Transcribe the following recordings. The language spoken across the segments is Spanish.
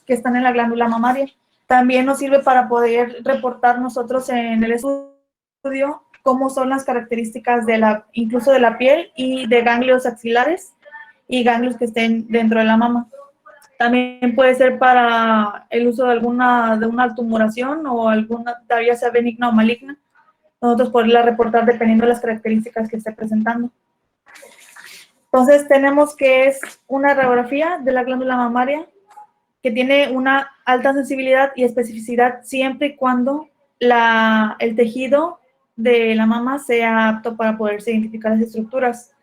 que están en la glándula mamaria. También nos sirve para poder reportar nosotros en el estudio cómo son las características incluso de la piel y de ganglios axilares y ganglios que estén dentro de la mama. También puede ser para el uso de una tumoración o alguna, ya sea benigna o maligna, nosotros poderla reportar dependiendo de las características que esté presentando. Entonces tenemos que es una radiografía de la glándula mamaria que tiene una alta sensibilidad y especificidad siempre y cuando el tejido de la mama sea apto para poderse identificar las estructuras.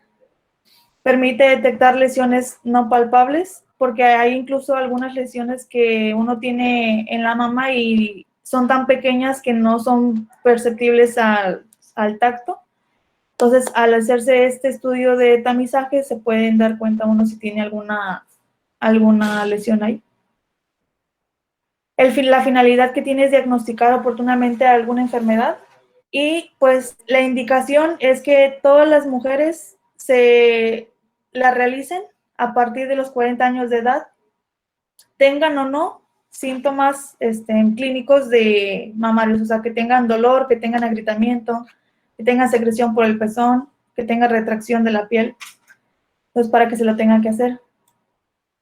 Permite detectar lesiones no palpables, porque hay incluso algunas lesiones que uno tiene en la mama y son tan pequeñas que no son perceptibles al tacto. Entonces, al hacerse este estudio de tamizaje, se pueden dar cuenta uno si tiene alguna lesión ahí. La finalidad que tiene es diagnosticar oportunamente alguna enfermedad y pues la indicación es que todas las mujeres se la realicen a partir de los 40 años de edad, tengan o no síntomas clínicos de mamarios, o sea, que tengan dolor, que tengan agrietamiento, que tengan secreción por el pezón, que tengan retracción de la piel, pues para que se lo tengan que hacer.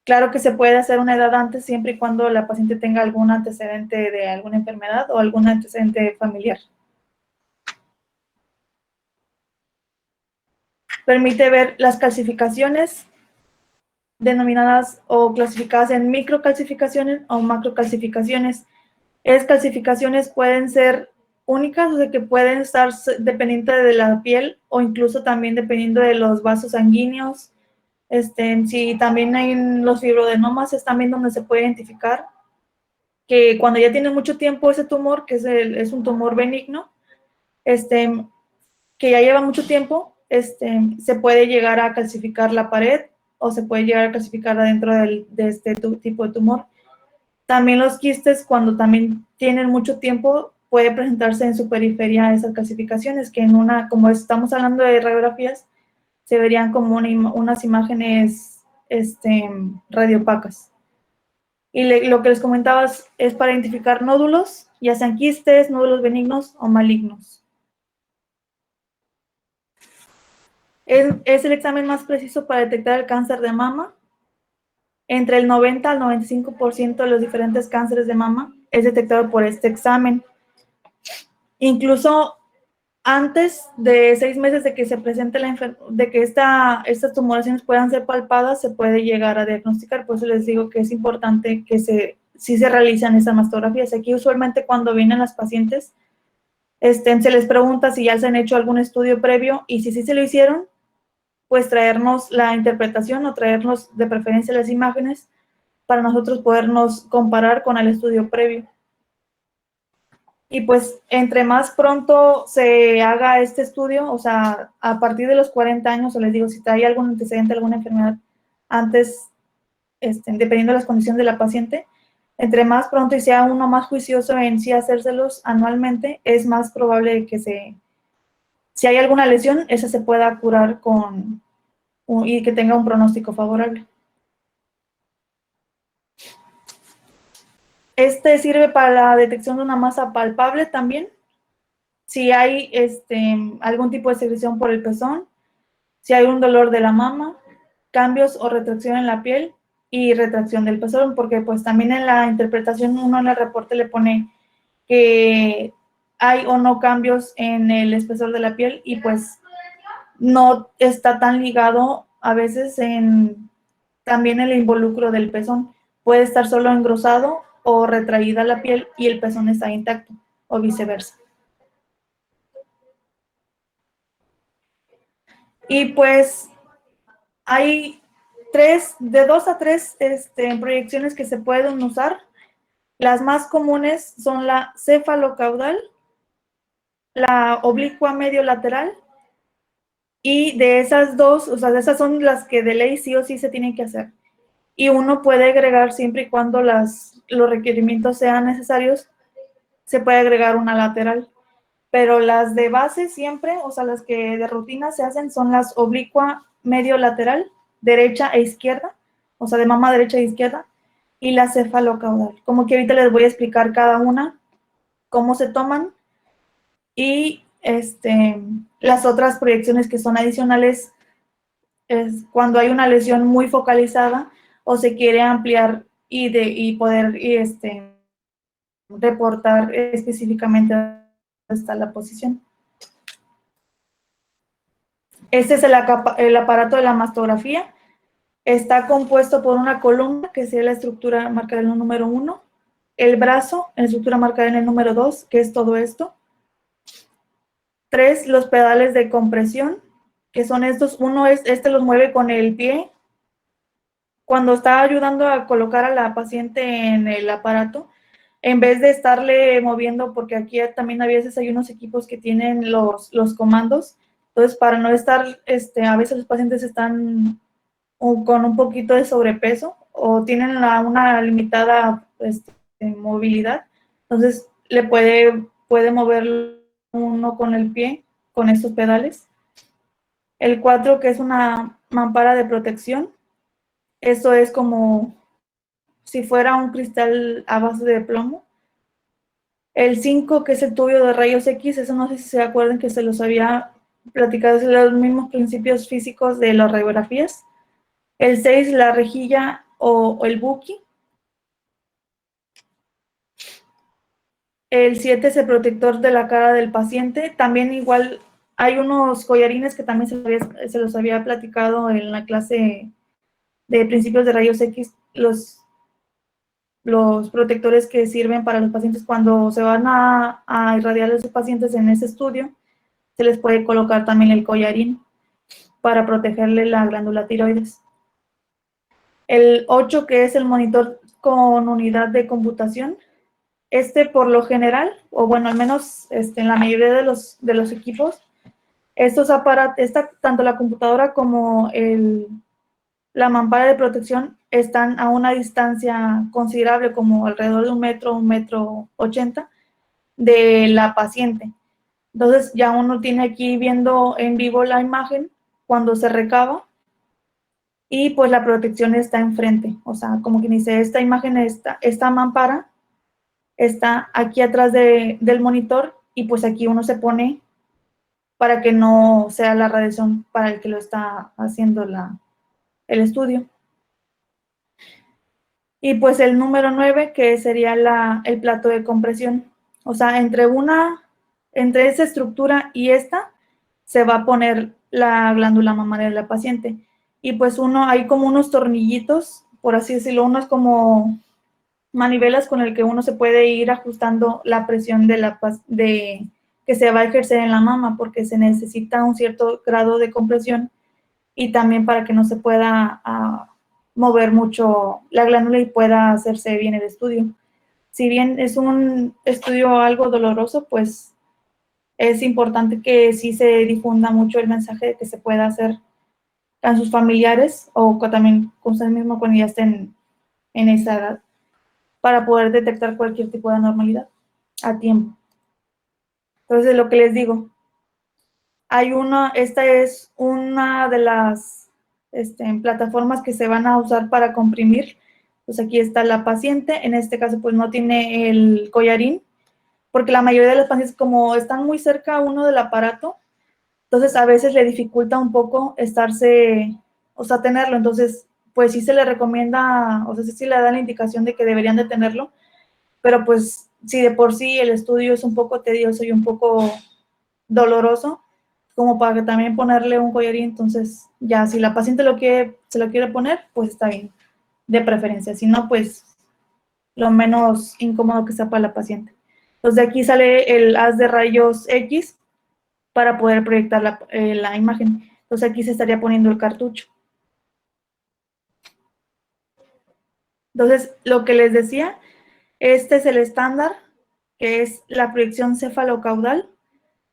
Claro que se puede hacer una edad antes siempre y cuando la paciente tenga algún antecedente de alguna enfermedad o algún antecedente familiar. Permite ver las calcificaciones denominadas o clasificadas en microcalcificaciones o macrocalcificaciones. Esas calcificaciones pueden ser únicas, o sea que pueden estar dependiendo de la piel o incluso también dependiendo de los vasos sanguíneos. Si también hay los fibroadenomas, es también donde se puede identificar que cuando ya tiene mucho tiempo ese tumor, que es un tumor benigno, que ya lleva mucho tiempo, se puede llegar a calcificar la pared o se puede llegar a calcificar adentro de este tipo de tumor. También los quistes, cuando también tienen mucho tiempo, puede presentarse en su periferia esas calcificaciones, que como estamos hablando de radiografías, se verían como unas imágenes radiopacas. Y lo que les comentaba es para identificar nódulos, ya sean quistes, nódulos benignos o malignos. Es el examen más preciso para detectar el cáncer de mama. Entre el 90 al 95% de los diferentes cánceres de mama es detectado por este examen. Incluso antes de 6 meses de que se presente de que estas tumoraciones puedan ser palpadas, se puede llegar a diagnosticar. Por eso les digo que es importante que si se realizan esas mastografías. Aquí usualmente cuando vienen las pacientes, se les pregunta si ya se han hecho algún estudio previo y si sí se lo hicieron, pues traernos la interpretación o traernos de preferencia las imágenes para nosotros podernos comparar con el estudio previo. Y pues entre más pronto se haga este estudio, o sea, a partir de los 40 años, o les digo, si hay algún antecedente, alguna enfermedad antes, dependiendo de las condiciones de la paciente, entre más pronto y sea uno más juicioso en sí hacérselos anualmente, es más probable que si hay alguna lesión, esa se pueda curar y que tenga un pronóstico favorable. Sirve para la detección de una masa palpable también. Si hay algún tipo de secreción por el pezón, si hay un dolor de la mama, cambios o retracción en la piel y retracción del pezón, porque pues también en la interpretación uno en el reporte le pone que hay o no cambios en el espesor de la piel y pues no está tan ligado a veces también el involucro del pezón. Puede estar solo engrosado o retraída la piel y el pezón está intacto o viceversa. Y pues hay de 2 a 3 proyecciones que se pueden usar. Las más comunes son la cefalocaudal, la oblicua medio lateral, y de esas dos, o sea, de esas son las que de ley sí o sí se tienen que hacer. Y uno puede agregar, siempre y cuando los requerimientos sean necesarios, se puede agregar una lateral. Pero las de base siempre, o sea, las que de rutina se hacen son las oblicua medio lateral, derecha e izquierda, o sea, de mama derecha e izquierda, y la cefalocaudal. Como que ahorita les voy a explicar cada una, cómo se toman, y las otras proyecciones que son adicionales es cuando hay una lesión muy focalizada o se quiere ampliar y poder reportar específicamente dónde está la posición. Este es el aparato de la mastografía. Está compuesto por una columna, que sería la estructura marcada en el número 1, el brazo, en la estructura marcada en el número 2, que es todo esto. 3, los pedales de compresión, que son estos. Uno es, los mueve con el pie. Cuando está ayudando a colocar a la paciente en el aparato, en vez de estarle moviendo, porque aquí también a veces hay unos equipos que tienen los comandos, entonces para no estar, a veces los pacientes están con un poquito de sobrepeso o tienen una limitada movilidad, entonces le puede mover uno con el pie, con estos pedales. El 4, que es una mampara de protección, eso es como si fuera un cristal a base de plomo. El 5, que es el tubo de rayos X, eso no sé si se acuerdan que se los había platicado, es los mismos principios físicos de las radiografías. El 6, la rejilla o el buki. El 7 es el protector de la cara del paciente. También igual hay unos collarines que también se los había platicado en la clase de principios de rayos X, los protectores que sirven para los pacientes cuando se van a irradiar a sus pacientes en ese estudio, se les puede colocar también el collarín para protegerle la glándula tiroides. El 8, que es el monitor con unidad de computación. Por lo general, o bueno, al menos en la mayoría de los equipos, estos aparatos, tanto la computadora como la mampara de protección están a una distancia considerable, como alrededor de 1 metro, 1,80 m de la paciente. Entonces ya uno tiene aquí viendo en vivo la imagen cuando se recaba y pues la protección está enfrente. O sea, como que dice, esta imagen, esta mampara está aquí atrás del monitor y pues aquí uno se pone para que no sea la radiación para el que lo está haciendo el estudio. Y pues el número 9, que sería el plato de compresión. O sea, entre esa estructura y esta, se va a poner la glándula mamaria de la paciente. Y pues hay como unos tornillitos, por así decirlo, uno es como manivelas con el que uno se puede ir ajustando la presión que se va a ejercer en la mama, porque se necesita un cierto grado de compresión y también para que no se pueda mover mucho la glándula y pueda hacerse bien el estudio. Si bien es un estudio algo doloroso, pues es importante que sí se difunda mucho el mensaje de que se pueda hacer a sus familiares o también con ustedes mismos cuando ya estén en esa edad, para poder detectar cualquier tipo de anormalidad a tiempo. Entonces, lo que les digo, esta es una de las plataformas que se van a usar para comprimir. Pues aquí está la paciente, en este caso pues no tiene el collarín, porque la mayoría de los pacientes como están muy cerca uno del aparato, entonces a veces le dificulta un poco tenerlo, entonces pues sí se le recomienda, o sea, sí le da la indicación de que deberían de tenerlo, pero pues si de por sí el estudio es un poco tedioso y un poco doloroso, como para que también ponerle un collarín, entonces ya si la paciente se lo quiere poner, pues está bien, de preferencia, si no, pues lo menos incómodo que sea para la paciente. Entonces de aquí sale el haz de rayos X para poder proyectar la imagen. Entonces aquí se estaría poniendo el cartucho. Entonces, lo que les decía, este es el estándar, que es la proyección cefalocaudal.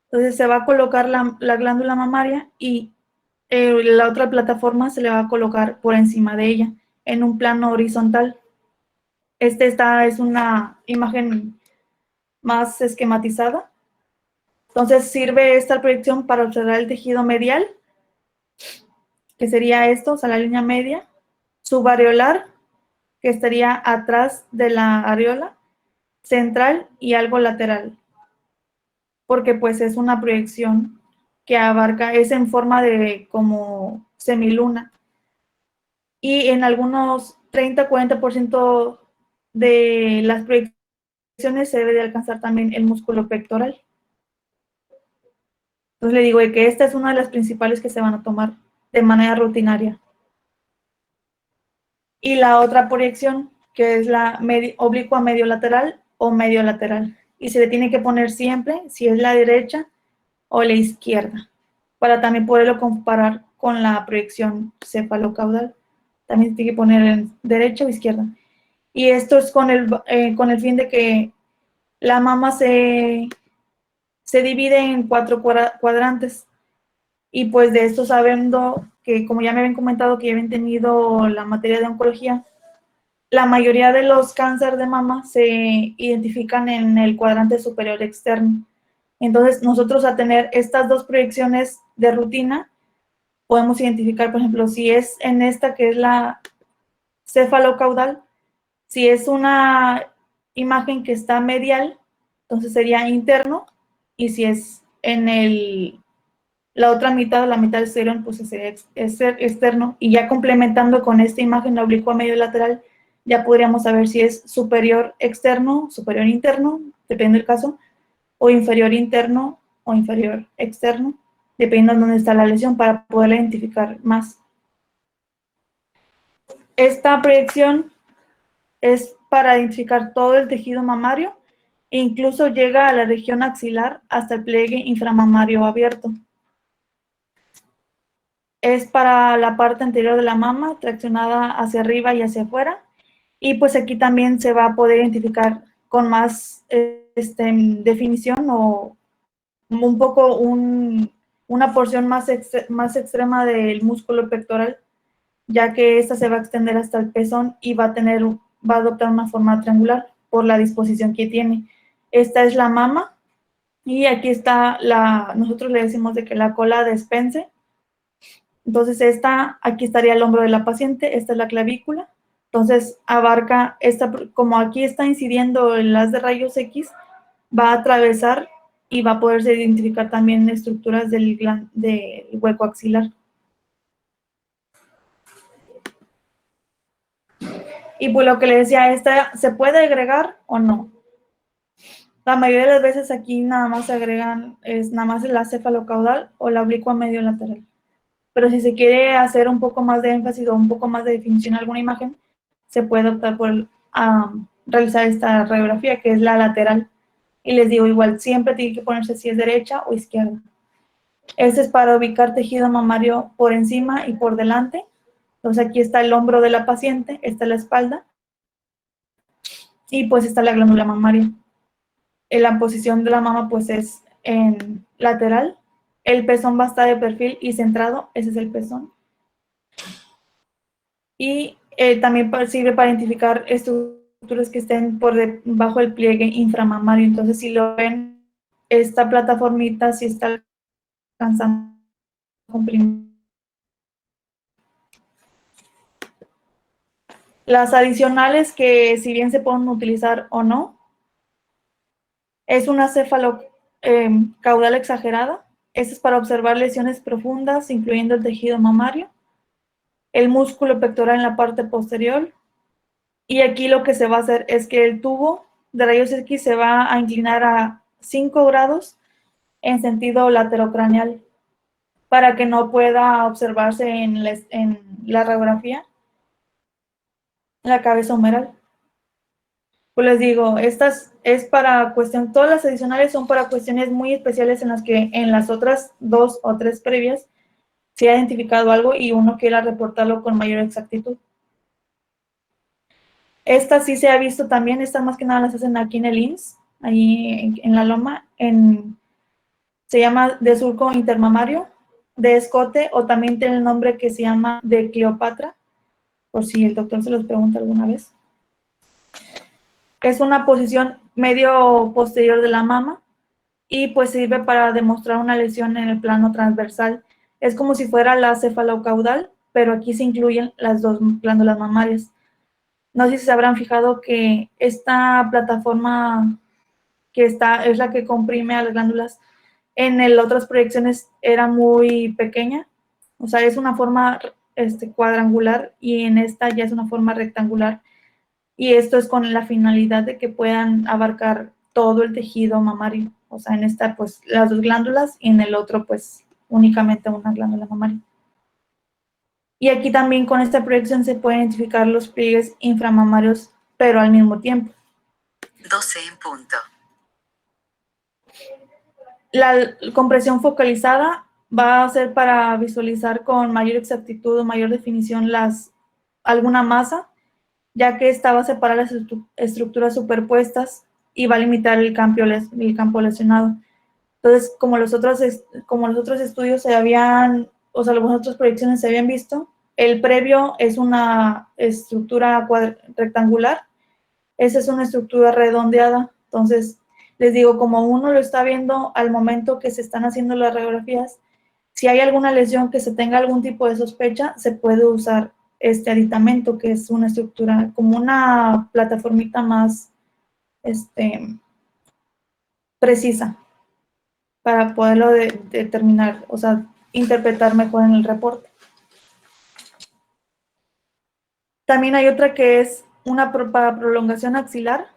Entonces se va a colocar la glándula mamaria y la otra plataforma se le va a colocar por encima de ella, en un plano horizontal. Es una imagen más esquematizada. Entonces sirve esta proyección para observar el tejido medial, que sería esto, o sea, la línea media, subareolar, que estaría atrás de la areola central y algo lateral, porque pues es una proyección que abarca, es en forma de como semiluna, y en algunos 30-40% de las proyecciones se debe de alcanzar también el músculo pectoral. Entonces le digo que esta es una de las principales que se van a tomar de manera rutinaria. Y la otra proyección, que es la oblicua medio lateral o medio lateral. Y se le tiene que poner siempre si es la derecha o la izquierda, para también poderlo comparar con la proyección cefalocaudal. También se tiene que poner en derecha o izquierda. Y esto es con el fin de que la mama se divide en 4 cuadrantes. Y pues de esto sabiendo que, como ya me habían comentado que ya habían tenido la materia de oncología, la mayoría de los cánceres de mama se identifican en el cuadrante superior externo. Entonces, nosotros a tener estas dos proyecciones de rutina, podemos identificar, por ejemplo, si es en esta que es la cefalocaudal, si es una imagen que está medial, entonces sería interno, y si es en la otra mitad, la mitad exterior, pues sería externo, y ya complementando con esta imagen, la oblicua medio lateral, ya podríamos saber si es superior externo, superior interno, depende del caso, o inferior interno o inferior externo, dependiendo de dónde está la lesión, para poderla identificar más. Esta proyección es para identificar todo el tejido mamario e incluso llega a la región axilar hasta el pliegue inframamario abierto. Es para la parte anterior de la mama, traccionada hacia arriba y hacia afuera. Y pues aquí también se va a poder identificar con más definición o un poco una porción más extrema del músculo pectoral, ya que esta se va a extender hasta el pezón y va a adoptar una forma triangular por la disposición que tiene. Esta es la mama y aquí está nosotros le decimos de que la cola de Spence. Entonces aquí estaría el hombro de la paciente, esta es la clavícula. Entonces abarca como aquí está incidiendo el haz de rayos X, va a atravesar y va a poderse identificar también estructuras del hueco axilar. Y pues lo que le decía, ¿esta se puede agregar o no? La mayoría de las veces aquí nada más se agregan, es nada más la cefalocaudal o la oblicua medio lateral. Pero si se quiere hacer un poco más de énfasis o un poco más de definición en alguna imagen, se puede optar por realizar esta radiografía, que es la lateral. Y les digo, igual, siempre tiene que ponerse si es derecha o izquierda. Este es para ubicar tejido mamario por encima y por delante. Entonces aquí está el hombro de la paciente, está la espalda, y pues está la glándula mamaria. La posición de la mama pues es en lateral. El pezón va a estar de perfil y centrado, ese es el pezón. Y también sirve para identificar estructuras que estén por debajo del pliegue inframamario. Entonces, si lo ven, esta plataformita sí está alcanzando cumplir. Las adicionales que si bien se pueden utilizar o no, es una cefalocaudal exagerada. Esta es para observar lesiones profundas, incluyendo el tejido mamario, el músculo pectoral en la parte posterior. Y aquí lo que se va a hacer es que el tubo de rayos X se va a inclinar a 5 grados en sentido laterocraneal para que no pueda observarse en la radiografía la cabeza humeral. Pues les digo, estas es para cuestión, todas las adicionales son para cuestiones muy especiales en las que en las otras 2 o 3 previas se ha identificado algo y uno quiera reportarlo con mayor exactitud. Esta sí se ha visto también, estas más que nada las hacen aquí en el IMSS, ahí en la Loma, se llama de surco intermamario, de escote, o también tiene el nombre que se llama de Cleopatra, por si el doctor se los pregunta alguna vez. Es una posición medio posterior de la mama y pues sirve para demostrar una lesión en el plano transversal. Es como si fuera la cefalocaudal, pero aquí se incluyen las dos glándulas mamarias. No sé si se habrán fijado que esta plataforma que es la que comprime a las glándulas, en otras proyecciones era muy pequeña, o sea, es una forma cuadrangular y en esta ya es una forma rectangular. Y esto es con la finalidad de que puedan abarcar todo el tejido mamario. O sea, en esta, pues, las dos glándulas y en el otro, pues, únicamente una glándula mamaria. Y aquí también con esta proyección se pueden identificar los pliegues inframamarios, pero al mismo tiempo. 12 en punto. La compresión focalizada va a ser para visualizar con mayor exactitud o mayor definición alguna masa, ya que esta va a separar las estructuras superpuestas y va a limitar el campo lesionado. Entonces, como los otros estudios o sea, las otras proyecciones se habían visto, el previo es una estructura rectangular, esa es una estructura redondeada. Entonces, les digo, como uno lo está viendo al momento que se están haciendo las radiografías, si hay alguna lesión que se tenga algún tipo de sospecha, se puede usar este aditamento, que es una estructura como una plataformita más precisa para poderlo determinar, o sea, interpretar mejor en el reporte. También hay otra que es una para prolongación axilar,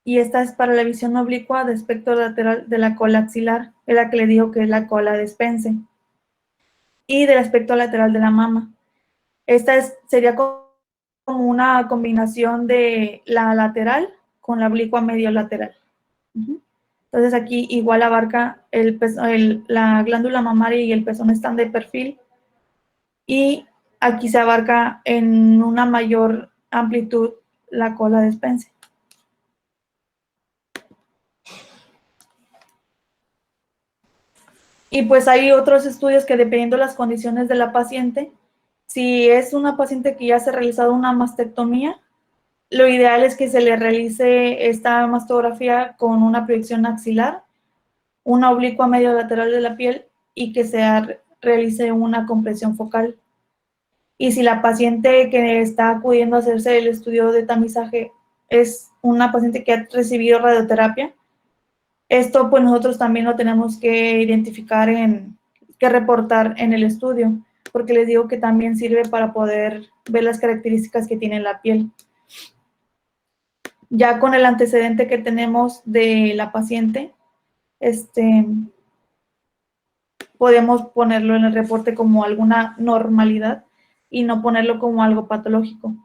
y esta es para la visión oblicua de aspecto lateral de la cola axilar, es la que le digo que es la cola de Spence, y del aspecto lateral de la mama. Esta sería como una combinación de la lateral con la oblicua medio lateral. Entonces aquí igual abarca la glándula mamaria y el pezón están de perfil, y aquí se abarca en una mayor amplitud la cola de Spence. Y pues hay otros estudios que, dependiendo de las condiciones de la paciente, si es una paciente que ya se ha realizado una mastectomía, lo ideal es que se le realice esta mastografía con una proyección axilar, una oblicua medio lateral de la piel y que se realice una compresión focal. Y si la paciente que está acudiendo a hacerse el estudio de tamizaje es una paciente que ha recibido radioterapia, esto pues nosotros también lo tenemos que identificar, que reportar en el estudio, porque les digo que también sirve para poder ver las características que tiene la piel. Ya con el antecedente que tenemos de la paciente, podemos ponerlo en el reporte como alguna normalidad y no ponerlo como algo patológico.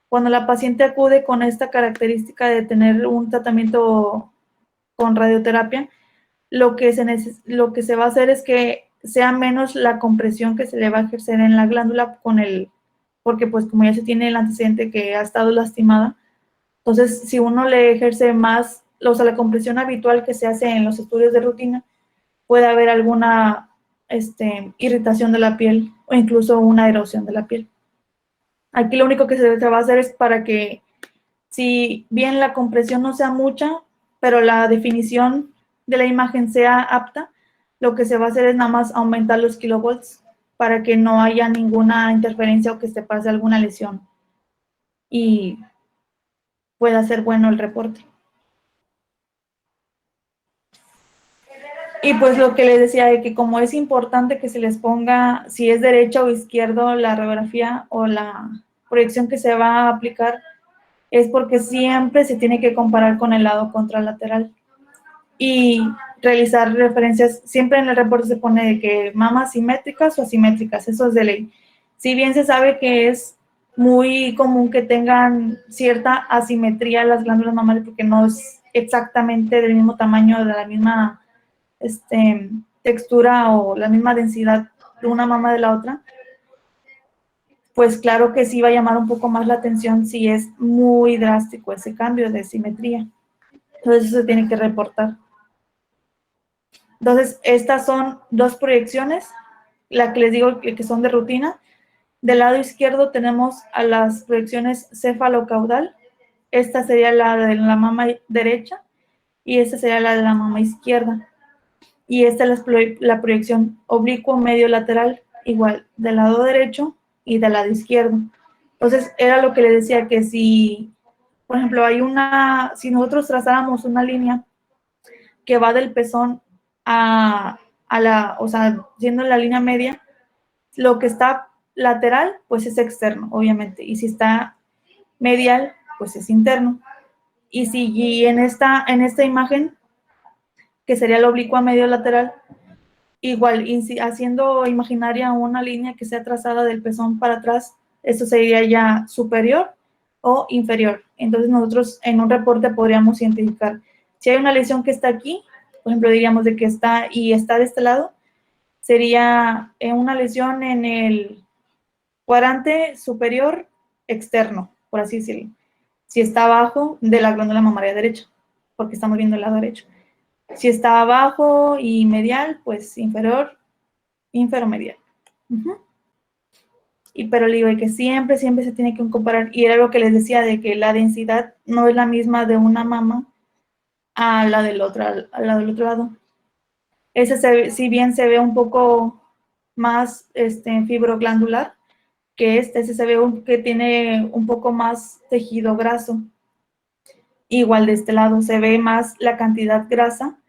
Cuando la paciente acude con esta característica de tener un tratamiento con radioterapia, lo que se va a hacer es que sea menos la compresión que se le va a ejercer en la glándula porque pues como ya se tiene el antecedente que ha estado lastimada, entonces si uno le ejerce más, o sea, la compresión habitual que se hace en los estudios de rutina, puede haber alguna irritación de la piel o incluso una erosión de la piel. Aquí lo único que se va a hacer es para que, si bien la compresión no sea mucha, pero la definición de la imagen sea apta, lo que se va a hacer es nada más aumentar los kilovolts para que no haya ninguna interferencia o que se pase alguna lesión y pueda ser bueno el reporte. Y pues lo que les decía, de que como es importante que se les ponga, si es derecha o izquierdo la radiografía o la proyección que se va a aplicar, es porque siempre se tiene que comparar con el lado contralateral y realizar referencias. Siempre en el reporte se pone de que mamas simétricas o asimétricas, eso es de ley. Si bien se sabe que es muy común que tengan cierta asimetría las glándulas mamarias porque no es exactamente del mismo tamaño, de la misma textura o la misma densidad de una mama de la otra, pues claro que sí va a llamar un poco más la atención si es muy drástico ese cambio de simetría. Entonces eso se tiene que reportar. Entonces, estas son dos proyecciones, la que les digo que son de rutina. Del lado izquierdo tenemos a las proyecciones cefalocaudal. Esta sería la de la mama derecha y esta sería la de la mama izquierda. Y esta es la proyección oblicuo medio lateral, igual del lado derecho y del lado izquierdo. Entonces, era lo que les decía, que si Por ejemplo, si nosotros trazáramos una línea que va del pezón o sea, siendo la línea media, lo que está lateral, pues es externo, obviamente, y si está medial, pues es interno. Y en esta imagen, que sería la oblicua medio lateral, igual, haciendo imaginaria una línea que sea trazada del pezón para atrás, esto sería ya superior o inferior. Entonces nosotros en un reporte podríamos identificar si hay una lesión que está aquí, por ejemplo, diríamos de que está de este lado, sería una lesión en el cuadrante superior externo, por así decirlo. Si está abajo de la glándula mamaria derecha, porque estamos viendo el lado derecho. Si está abajo y medial, pues inferior, inferomedial. Pero le digo que siempre se tiene que comparar, y era lo que les decía, de que la densidad no es la misma de una mama a la del otro lado. Si bien se ve un poco más fibroglandular que ese se ve que tiene un poco más tejido graso. Igual de este lado se ve más la cantidad grasa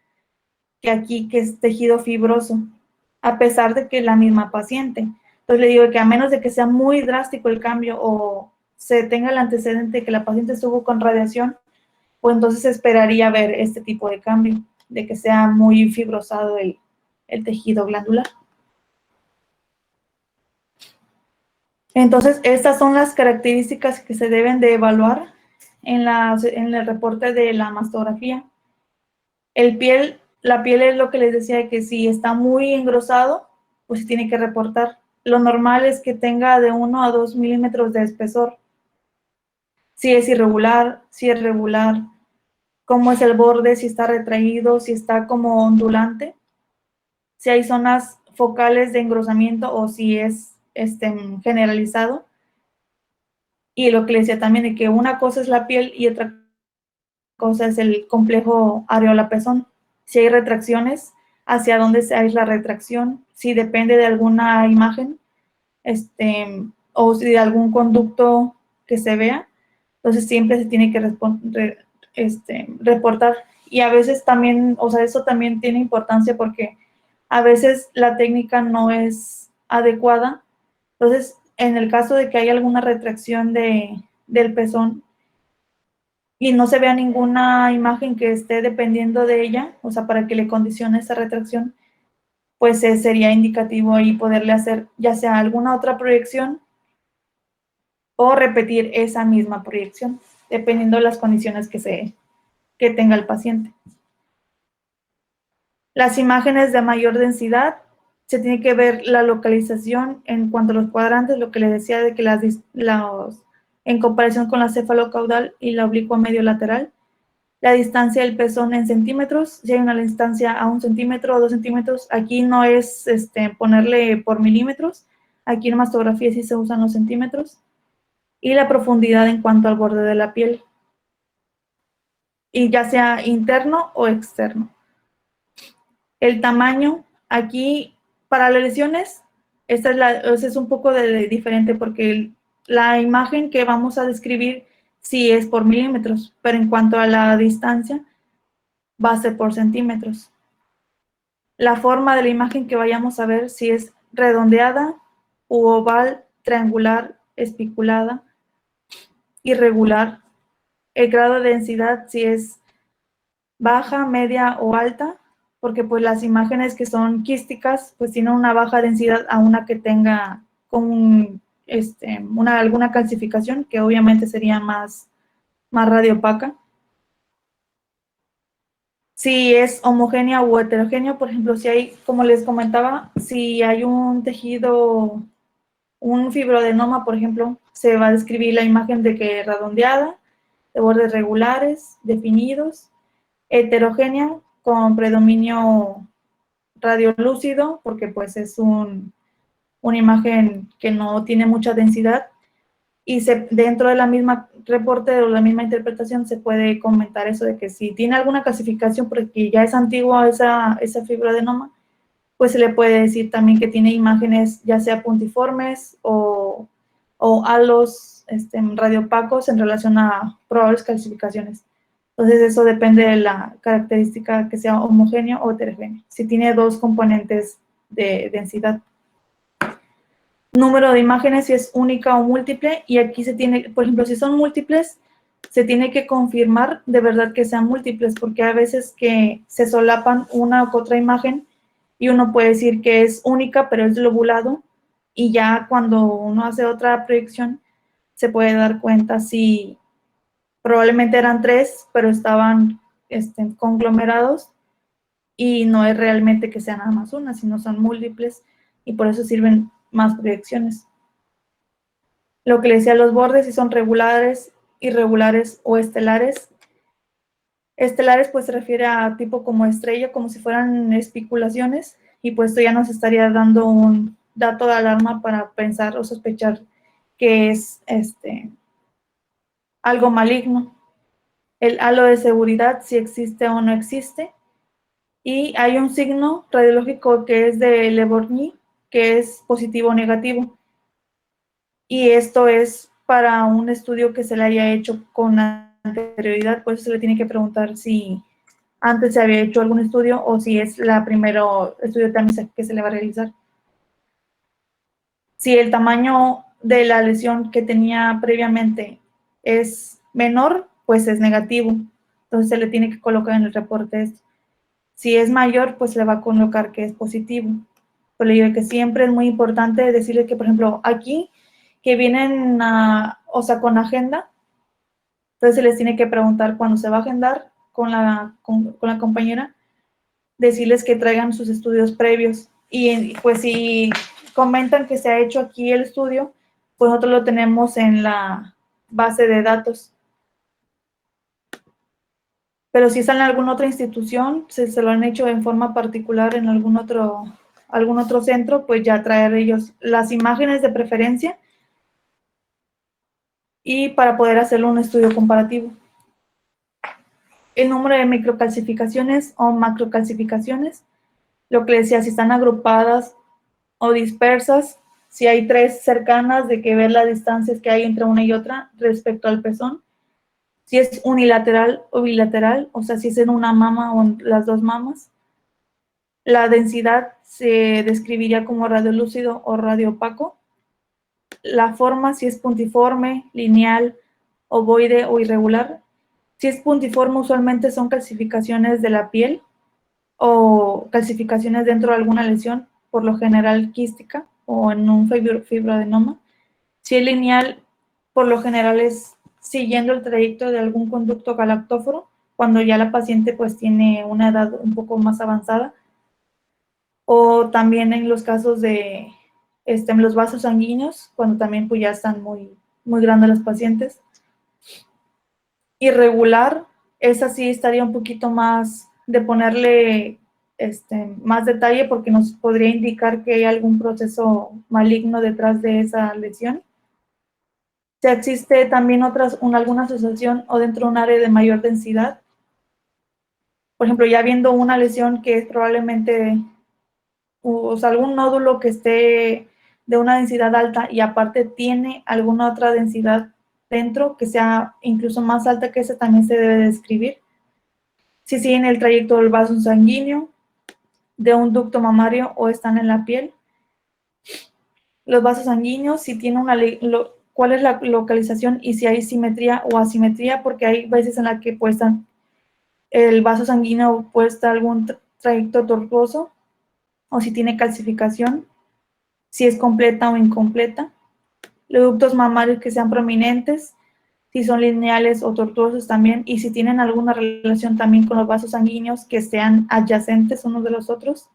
que aquí, que es tejido fibroso, a pesar de que es la misma paciente. Entonces le digo que a menos de que sea muy drástico el cambio o se tenga el antecedente de que la paciente estuvo con radiación, pues entonces esperaría ver este tipo de cambio, de que sea muy fibrosado el tejido glandular. Entonces, estas son las características que se deben de evaluar en el reporte de la mastografía. La piel es lo que les decía, que si está muy engrosado, pues se tiene que reportar. Lo normal es que tenga de 1 a 2 milímetros de espesor. Si es irregular, si es regular, cómo es el borde, si está retraído, si está como ondulante, si hay zonas focales de engrosamiento o si es generalizado. Y lo que les decía también, de que una cosa es la piel y otra cosa es el complejo areola-pezón. Si hay retracciones, hacia dónde hay la retracción, si depende de alguna imagen, o si de algún conducto que se vea, entonces siempre se tiene que reportar. Y a veces también, o sea, eso también tiene importancia porque a veces la técnica no es adecuada. Entonces, en el caso de que haya alguna retracción del pezón y no se vea ninguna imagen que esté dependiendo de ella, o sea, para que le condicione esa retracción, pues sería indicativo ahí poderle hacer ya sea alguna otra proyección o repetir esa misma proyección, dependiendo de las condiciones que tenga el paciente. Las imágenes de mayor densidad, se tiene que ver la localización en cuanto a los cuadrantes, lo que les decía de que en comparación con la cefalocaudal y la oblicua medio lateral, la distancia del pezón en centímetros, si hay una distancia a 1 centímetro o 2 centímetros, aquí no es ponerle por milímetros, aquí en mastografía sí se usan los centímetros, y la profundidad en cuanto al borde de la piel, y ya sea interno o externo. El tamaño, aquí para las lesiones, esta es un poco diferente porque la imagen que vamos a describir sí es por milímetros, pero en cuanto a la distancia, va a ser por centímetros. La forma de la imagen que vayamos a ver si es redondeada u oval, triangular, espiculada, irregular. El grado de densidad si es baja, media o alta, porque pues las imágenes que son quísticas pues tienen una baja densidad a una que tenga con alguna calcificación, que obviamente sería más radioopaca. Si es homogénea o heterogénea, por ejemplo, si hay, como les comentaba, si hay un tejido, un fibroadenoma, por ejemplo, se va a describir la imagen de que es redondeada, de bordes regulares, definidos, heterogénea, con predominio radiolúcido, porque pues es una imagen que no tiene mucha densidad, y dentro de la misma reporte o la misma interpretación se puede comentar eso de que si tiene alguna clasificación porque ya es antigua esa fibroadenoma, pues se le puede decir también que tiene imágenes ya sea puntiformes o halos radiopacos en relación a probables calcificaciones. Entonces, eso depende de la característica que sea homogéneo o heterogéneo. Si tiene dos componentes de densidad. Número de imágenes, si es única o múltiple, y aquí se tiene, por ejemplo, si son múltiples, se tiene que confirmar de verdad que sean múltiples, porque a veces que se solapan una u otra imagen y uno puede decir que es única, pero es lobulado, y ya cuando uno hace otra proyección, se puede dar cuenta si probablemente eran tres, pero estaban conglomerados, y no es realmente que sea nada más una, sino son múltiples, y por eso sirven más proyecciones. Lo que le decía, los bordes, si son regulares, irregulares o estelares. Estelares pues se refiere a tipo como estrella, como si fueran especulaciones, y pues esto ya nos estaría dando un dato de alarma para pensar o sospechar que es algo maligno. El halo de seguridad, si existe o no existe. Y hay un signo radiológico que es de Le Borgne, que es positivo o negativo. Y esto es para un estudio que se le haya hecho con anterioridad, pues se le tiene que preguntar si antes se había hecho algún estudio o si es la primero estudio también que se le va a realizar. Si el tamaño de la lesión que tenía previamente es menor, pues es negativo. Entonces se le tiene que colocar en el reporte esto. Si es mayor, pues se le va a colocar que es positivo. Pero le digo que siempre es muy importante decirle que, por ejemplo, aquí, que vienen con agenda, entonces se les tiene que preguntar cuando se va a agendar con la compañera, decirles que traigan sus estudios previos. Y pues si comentan que se ha hecho aquí el estudio, pues nosotros lo tenemos en la base de datos. Pero si está en alguna otra institución, si se lo han hecho en forma particular en algún otro centro, pues ya traer ellos las imágenes de preferencia y para poder hacerle un estudio comparativo. El número de microcalcificaciones o macrocalcificaciones, lo que les decía, si están agrupadas o dispersas, si hay tres cercanas, de que ver las distancias que hay entre una y otra respecto al pezón. Si es unilateral o bilateral, o sea, si es en una mama o en las dos mamas. La densidad se describiría como radiolúcido o radioopaco. La forma, si es puntiforme, lineal, ovoide o irregular. Si es puntiforme, usualmente son calcificaciones de la piel o calcificaciones dentro de alguna lesión, por lo general quística o en un fibroadenoma. Si es lineal, por lo general es siguiendo el trayecto de algún conducto galactóforo, cuando ya la paciente pues tiene una edad un poco más avanzada. O también en los casos de los vasos sanguíneos, cuando también pues ya están muy, muy grandes los pacientes. Irregular, esa sí estaría un poquito más de ponerle más detalle, porque nos podría indicar que hay algún proceso maligno detrás de esa lesión. Si existe también alguna asociación o dentro de un área de mayor densidad, por ejemplo, ya viendo una lesión que es probablemente, o sea, algún nódulo que esté de una densidad alta y aparte tiene alguna otra densidad dentro que sea incluso más alta que esa, también se debe describir. Si siguen el trayecto del vaso sanguíneo, de un ducto mamario o están en la piel. Los vasos sanguíneos, si tiene cuál es la localización y si hay simetría o asimetría, porque hay veces en la que pues el vaso sanguíneo puede estar algún trayecto tortuoso, o si tiene calcificación, si es completa o incompleta. Los ductos mamarios que sean prominentes, si son lineales o tortuosos también, y si tienen alguna relación también con los vasos sanguíneos que sean adyacentes unos de los otros,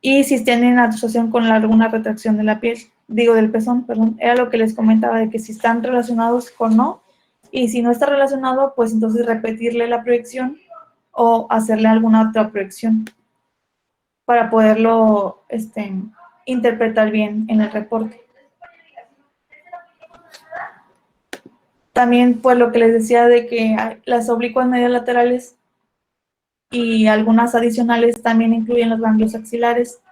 y si tienen asociación con alguna retracción de la piel, del pezón, perdón. Era lo que les comentaba, de que si están relacionados con no, y si no está relacionado, pues entonces repetirle la proyección o hacerle alguna otra proyección para poderlo interpretar bien en el reporte. También, pues, lo que les decía de que las oblicuas medias laterales y algunas adicionales también incluyen los ganglios axilares.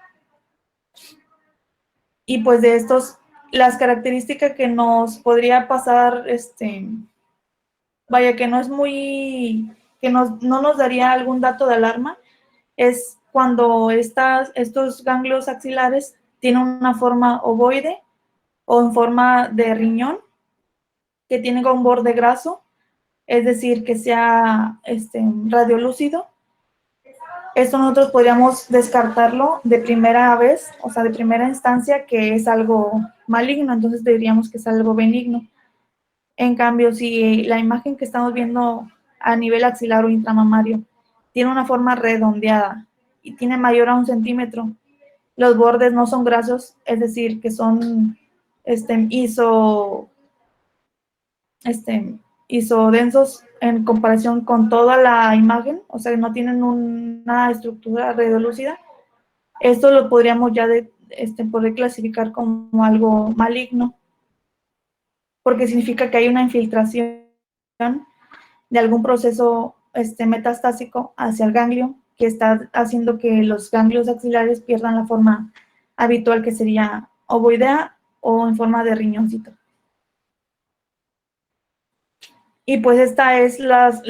Y pues de estos, las características que nos podría pasar, vaya, que no es muy, que no nos daría algún dato de alarma, es cuando estos ganglios axilares tienen una forma ovoide o en forma de riñón, que tienen un borde graso, es decir, que sea radiolúcido. Esto nosotros podríamos descartarlo de primera vez, o sea, de primera instancia, que es algo maligno, entonces diríamos que es algo benigno. En cambio, si la imagen que estamos viendo a nivel axilar o intramamario tiene una forma redondeada y tiene mayor a 1 centímetro, los bordes no son grasos, es decir, que son isodensos en comparación con toda la imagen, o sea, no tienen una estructura radiolúcida. Esto lo podríamos ya poder clasificar como algo maligno, porque significa que hay una infiltración de algún proceso metastásico hacia el ganglio que está haciendo que los ganglios axilares pierdan la forma habitual, que sería ovoidea o en forma de riñoncito. Y pues esta es los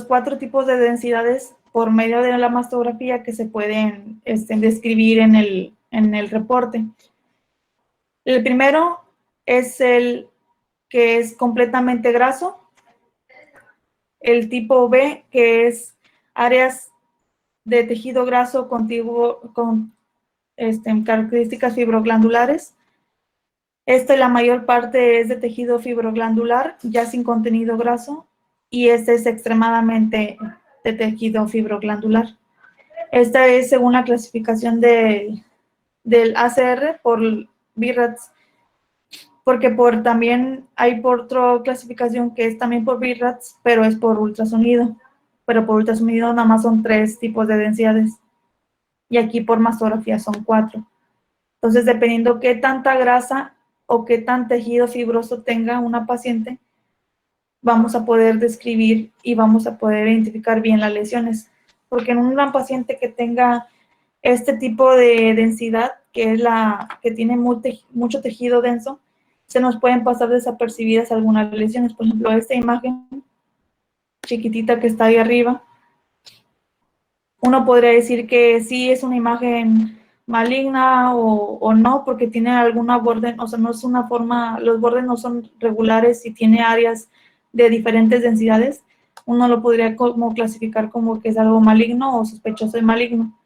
4 tipos de densidades por medio de la mastografía que se pueden describir en el reporte. El primero es el que es completamente graso, el tipo B, que es áreas de tejido graso contiguo con características fibroglandulares. La mayor parte es de tejido fibroglandular, ya sin contenido graso, y este es extremadamente de tejido fibroglandular. Esta es según la clasificación del ACR por BIRADS, porque también hay por otra clasificación que es también por BIRADS, pero es por ultrasonido. Pero por ultrasonido nada más son 3 tipos de densidades. Y aquí por mastografía son 4. Entonces, dependiendo qué tanta grasa o qué tan tejido fibroso tenga una paciente, vamos a poder describir y vamos a poder identificar bien las lesiones. Porque en una paciente que tenga este tipo de densidad, que es la que tiene mucho tejido denso, se nos pueden pasar desapercibidas algunas lesiones. Por ejemplo, esta imagen chiquitita que está ahí arriba, uno podría decir que sí es una imagen maligna o no, porque tiene alguna borde, o sea, no es una forma, los bordes no son regulares y tiene áreas de diferentes densidades. Uno lo podría clasificar como que es algo maligno o sospechoso de maligno.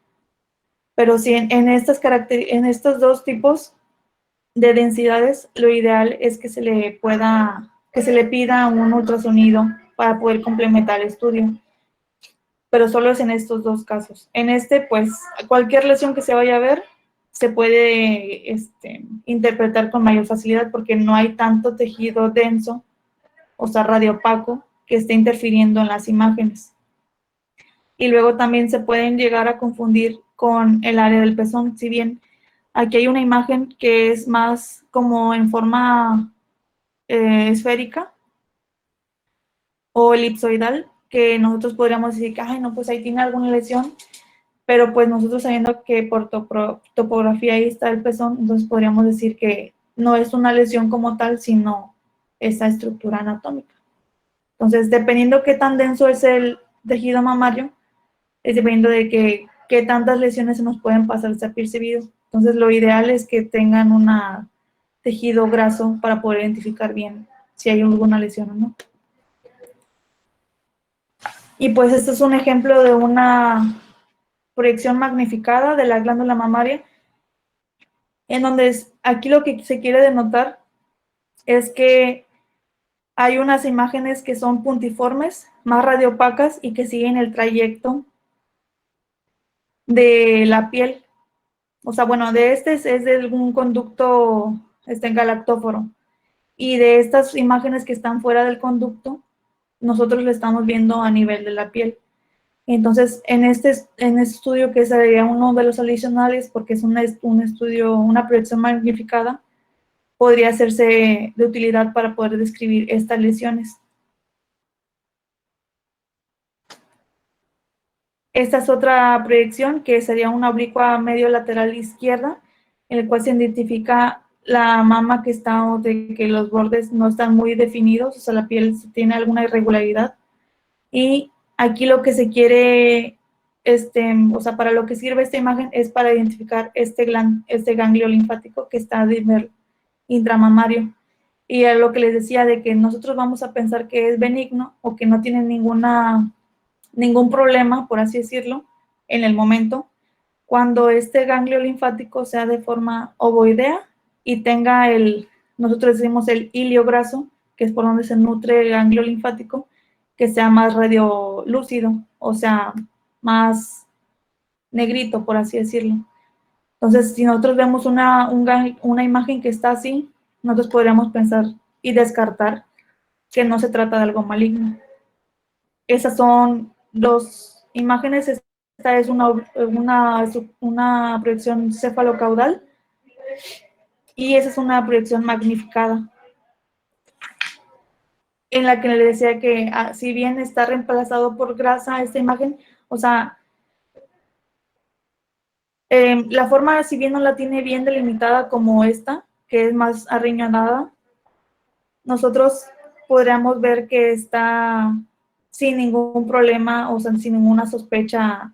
Pero sí, en estos 2 tipos de densidades, lo ideal es que se le pida un ultrasonido para poder complementar el estudio. Pero solo es en estos 2 casos. En pues, cualquier lesión que se vaya a ver se puede interpretar con mayor facilidad porque no hay tanto tejido denso, o sea, radiopaco, que esté interfiriendo en las imágenes. Y luego también se pueden llegar a confundir con el área del pezón, si bien aquí hay una imagen que es más como en forma esférica o elipsoidal, que nosotros podríamos decir que, ay, no, pues ahí tiene alguna lesión, pero pues nosotros sabiendo que por topografía ahí está el pezón, entonces podríamos decir que no es una lesión como tal, sino esa estructura anatómica. Entonces, dependiendo qué tan denso es el tejido mamario, es dependiendo de qué tantas lesiones se nos pueden pasar desapercibidos. Entonces, lo ideal es que tengan un tejido graso para poder identificar bien si hay alguna lesión o no. Y pues este es un ejemplo de una proyección magnificada de la glándula mamaria, en donde aquí lo que se quiere denotar es que hay unas imágenes que son puntiformes, más radiopacas y que siguen el trayecto de la piel. O sea, bueno, es de algún conducto galactóforo. Y de estas imágenes que están fuera del conducto, nosotros lo estamos viendo a nivel de la piel. Entonces, en este estudio, que sería uno de los adicionales, porque es un estudio, una proyección magnificada, podría hacerse de utilidad para poder describir estas lesiones. Esta es otra proyección que sería una oblicua medio lateral izquierda, en el cual se identifica la mama que está, o de que los bordes no están muy definidos, o sea, la piel tiene alguna irregularidad. Y aquí lo que se quiere, o sea, para lo que sirve esta imagen es para identificar este ganglio linfático que está a nivel intramamario. Y a lo que les decía de que nosotros vamos a pensar que es benigno o que no tiene ningún problema, por así decirlo, en el momento, cuando este ganglio linfático sea de forma ovoidea y tenga nosotros decimos el hilio graso, que es por donde se nutre el ganglio linfático, que sea más radiolúcido, o sea, más negrito, por así decirlo. Entonces, si nosotros vemos una imagen que está así, nosotros podríamos pensar y descartar que no se trata de algo maligno. Esas son dos imágenes. Esta es una proyección cefalocaudal y esa es una proyección magnificada, en la que le decía que si bien está reemplazado por grasa esta imagen, o sea, la forma, si bien no la tiene bien delimitada como esta, que es más arriñonada, nosotros podríamos ver que está sin ningún problema, o sea, sin ninguna sospecha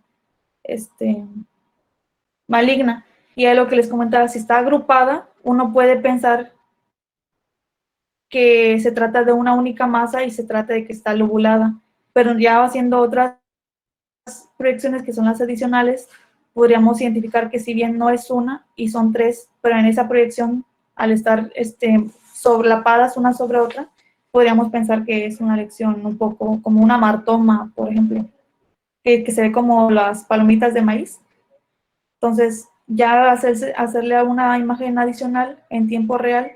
maligna. Y es lo que les comentaba, si está agrupada, uno puede pensar que se trata de una única masa y se trata de que está lobulada, pero ya haciendo otras proyecciones que son las adicionales, podríamos identificar que si bien no es una y son tres, pero en esa proyección, al estar sobrelapadas una sobre otra, podríamos pensar que es una lección un poco como una martoma, por ejemplo, que se ve como las palomitas de maíz. Entonces, ya hacerle una imagen adicional en tiempo real,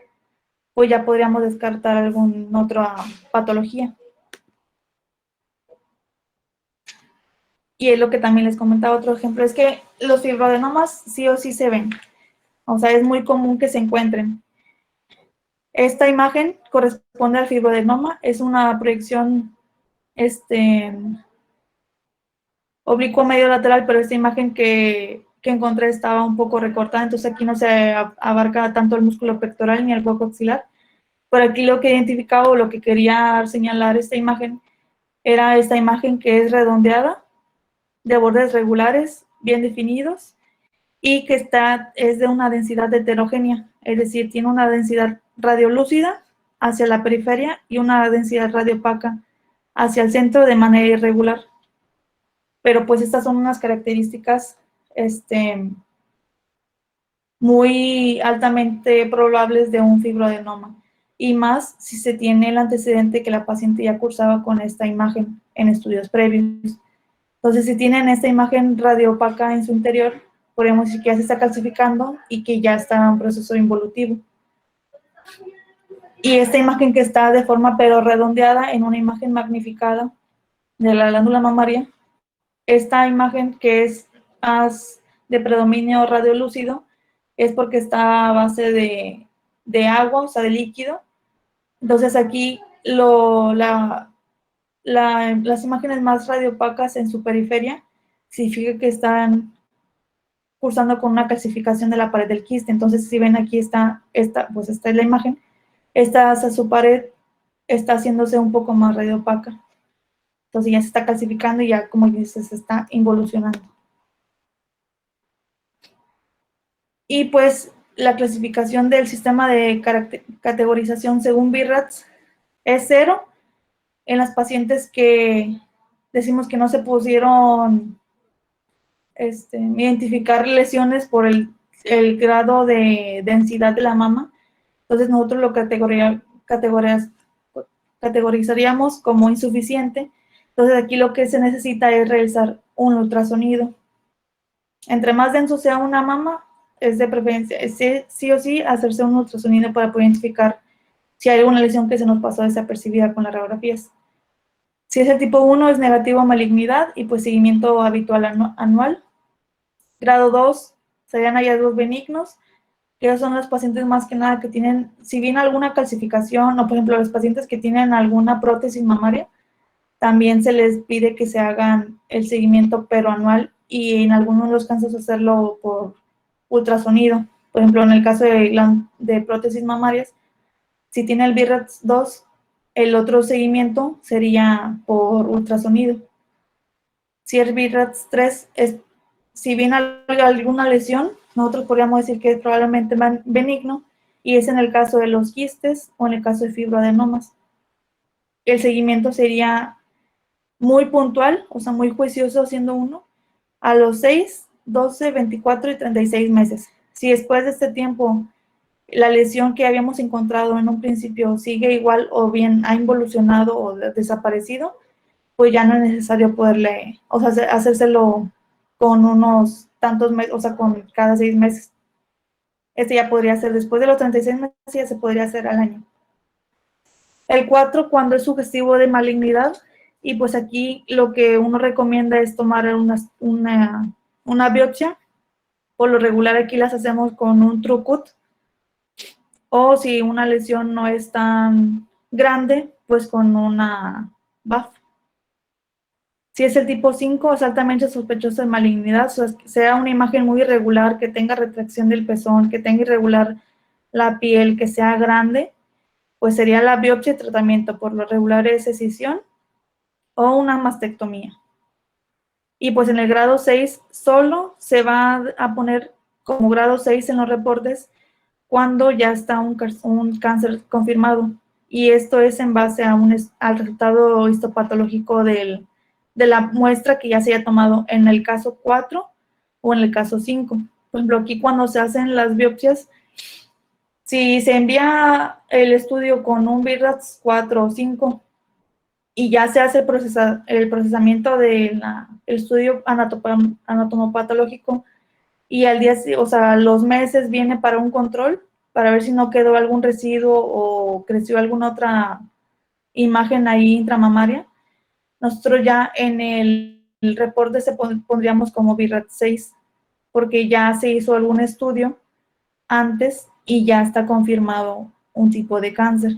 pues ya podríamos descartar alguna otra patología. Y es lo que también les comentaba, otro ejemplo, es que los fibroadenomas sí o sí se ven. O sea, es muy común que se encuentren. Esta imagen corresponde al fibroadenoma, es una proyección oblicua medio lateral, pero esta imagen que encontré estaba un poco recortada, entonces aquí no se abarca tanto el músculo pectoral ni el hueco axilar. Pero aquí lo que identificaba o lo que quería señalar esta imagen era esta imagen que es redondeada, de bordes regulares, bien definidos, y que es de una densidad heterogénea, es decir, tiene una densidad radiolúcida hacia la periferia y una densidad radiopaca hacia el centro de manera irregular. Pero pues estas son unas características muy altamente probables de un fibroadenoma, y más si se tiene el antecedente que la paciente ya cursaba con esta imagen en estudios previos. Entonces, si tienen esta imagen radiopaca en su interior, podemos decir que ya se está calcificando y que ya está en un proceso involutivo. Y esta imagen que está de forma pero redondeada en una imagen magnificada de la glándula mamaria, esta imagen que es más de predominio radiolúcido es porque está a base de agua, o sea, de líquido. Entonces aquí las imágenes más radiopacas en su periferia significa que están cursando con una calcificación de la pared del quiste. Entonces, si ven aquí pues esta es la imagen, su pared está haciéndose un poco más radiopaca. Entonces ya se está calcificando y ya, como dices, se está involucionando. Y pues la clasificación del sistema de categorización según BIRATS es 0 en las pacientes que decimos que no se pudieron identificar lesiones por el grado de densidad de la mama. Entonces nosotros lo categorizaríamos como insuficiente. Entonces aquí lo que se necesita es realizar un ultrasonido. Entre más denso sea una mama, es de preferencia, sí o sí, hacerse un ultrasonido para poder identificar si hay alguna lesión que se nos pasó desapercibida con las radiografías. Si es el tipo 1, es negativo a malignidad y pues seguimiento habitual anual. Grado 2 serían hallazgos benignos, que son los pacientes más que nada que tienen, si bien alguna calcificación, o por ejemplo los pacientes que tienen alguna prótesis mamaria, También se les pide que se hagan el seguimiento pero anual y en algunos de los casos hacerlo por ultrasonido. Por ejemplo, en el caso de prótesis mamarias, si tiene el BIRATS 2, el otro seguimiento sería por ultrasonido. Si el BIRATS 3 es, si viene alguna lesión, nosotros podríamos decir que es probablemente benigno, y es en el caso de los quistes o en el caso de fibroadenomas. El seguimiento sería muy puntual, o sea, muy juicioso siendo uno, a los 6, 12, 24 y 36 meses. Si después de este tiempo la lesión que habíamos encontrado en un principio sigue igual o bien ha involucionado o desaparecido, pues ya no es necesario poderle, o sea, hacérselo con unos tantos meses, o sea, con cada 6 meses. Este ya podría ser después de los 36 meses, ya se podría hacer al año. El 4, cuando es sugestivo de malignidad, y pues aquí lo que uno recomienda es tomar una biopsia. Por lo regular aquí las hacemos con un TrueCut, o si una lesión no es tan grande, pues con una BAF. Si es el tipo 5, es altamente sospechoso de malignidad, sea una imagen muy irregular, que tenga retracción del pezón, que tenga irregular la piel, que sea grande, pues sería la biopsia y tratamiento. Por lo regular es escisión o una mastectomía. Y pues en el grado 6 solo se va a poner como grado 6 en los reportes cuando ya está un cáncer confirmado. Y esto es en base al resultado histopatológico de la muestra que ya se haya tomado en el caso 4 o en el caso 5. Por ejemplo, aquí cuando se hacen las biopsias, si se envía el estudio con un BIRATS 4 o 5 y ya se hace el procesamiento del estudio anatomopatológico, y al día, o sea, los meses viene para un control, para ver si no quedó algún residuo o creció alguna otra imagen ahí intramamaria. Nosotros ya en el reporte pondríamos como BIRAT 6, porque ya se hizo algún estudio antes y ya está confirmado un tipo de cáncer.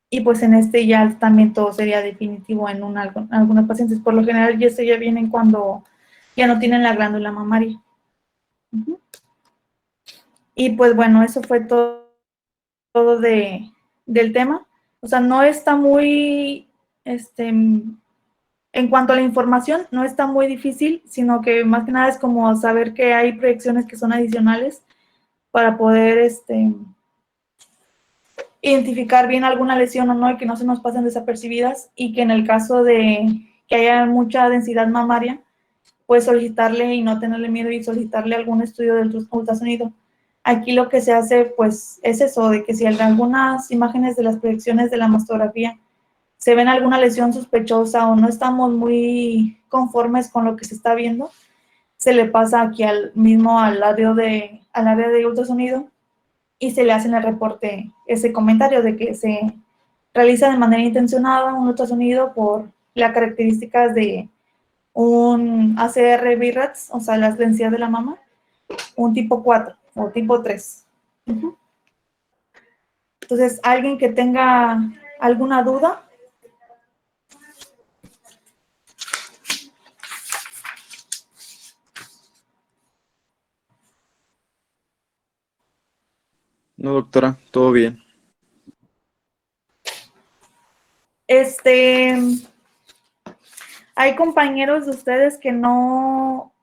Y pues en este ya también todo sería definitivo en algunos pacientes. Por lo general, ya se ya vienen cuando ya no tienen la glándula mamaria. Uh-huh. Y pues bueno, eso fue todo del tema. O sea, no está muy, en cuanto a la información, no está muy difícil, sino que más que nada es como saber que hay proyecciones que son adicionales para poder identificar bien alguna lesión o no y que no se nos pasen desapercibidas, y que en el caso de que haya mucha densidad mamaria, pues solicitarle y no tenerle miedo y solicitarle algún estudio del ultrasonido. Aquí lo que se hace, pues, es eso, de que si en algunas imágenes de las proyecciones de la mastografía se ven alguna lesión sospechosa o no estamos muy conformes con lo que se está viendo, se le pasa aquí al área de ultrasonido y se le hace en el reporte ese comentario de que se realiza de manera intencionada un ultrasonido por las características de un ACR BIRATS, o sea, las densidades de la mama, un tipo 4 o tipo 3. Uh-huh. Entonces, ¿alguien que tenga alguna duda? No, doctora, todo bien. Hay compañeros de ustedes que no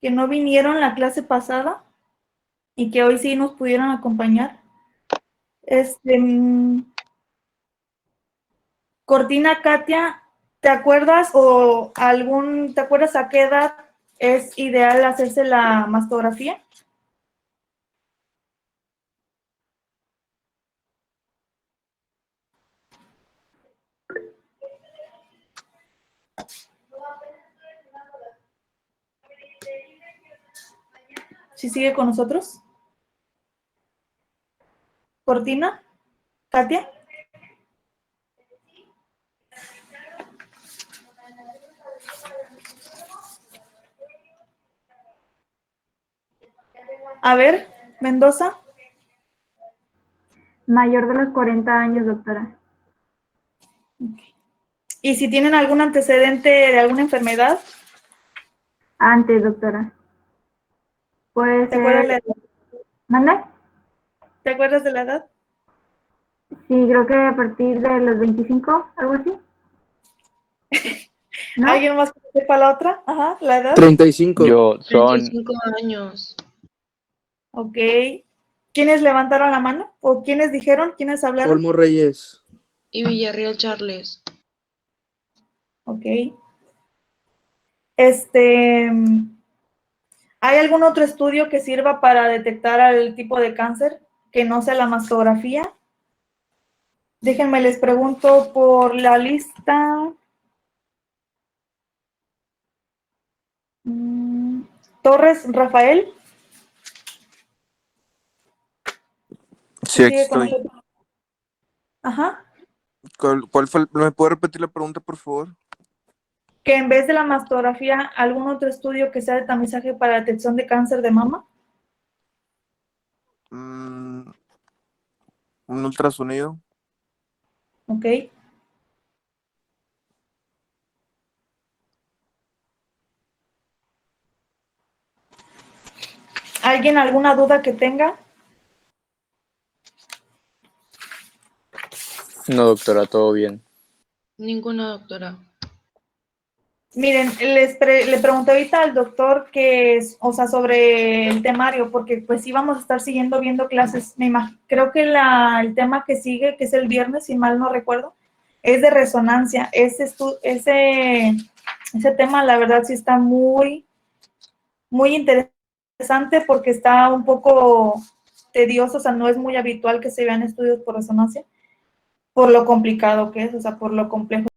vinieron la clase pasada y que hoy sí nos pudieron acompañar. Cortina, Katia, ¿te acuerdas te acuerdas a qué edad es ideal hacerse la mastografía? ¿Sí sigue con nosotros? Cortina, Katia. A ver, Mendoza. Mayor de los 40 años, doctora. Okay. Y si tienen algún antecedente de alguna enfermedad, Antes, doctora. Puede ¿te acuerdas ser. la edad? ¿Manda? ¿Te acuerdas de la edad? Sí, creo que a partir de los 25, algo así. ¿No? ¿Alguien más que sepa la otra? Ajá, la edad. 35. Yo, son 35 años. Ok. ¿Quiénes levantaron la mano? ¿O quiénes dijeron? ¿Quiénes hablaron? Olmo Reyes. Y Villarreal Charles. Ok. ¿Hay algún otro estudio que sirva para detectar el tipo de cáncer que no sea la mastografía? Déjenme, les pregunto por la lista. Torres Rafael. Sí, aquí Sigue con estoy. nosotros. Ajá. ¿Cuál fue? ¿Me puede repetir la pregunta, por favor? Que en vez de la mastografía, algún otro estudio que sea de tamizaje para detección de cáncer de mama. Mm, ¿Un ultrasonido? Ok. ¿Alguien alguna duda que tenga? no, doctora, todo bien. Ninguna, doctora. Miren, le pregunté ahorita al doctor que es, o sea, sobre el temario, porque pues sí vamos a estar siguiendo viendo clases. Creo que el tema que sigue, que es el viernes, si mal no recuerdo, es de resonancia. Ese tema, la verdad, sí está muy, muy interesante porque está un poco tedioso, o sea, no es muy habitual que se vean estudios por resonancia, por lo complicado que es, o sea, por lo complejo.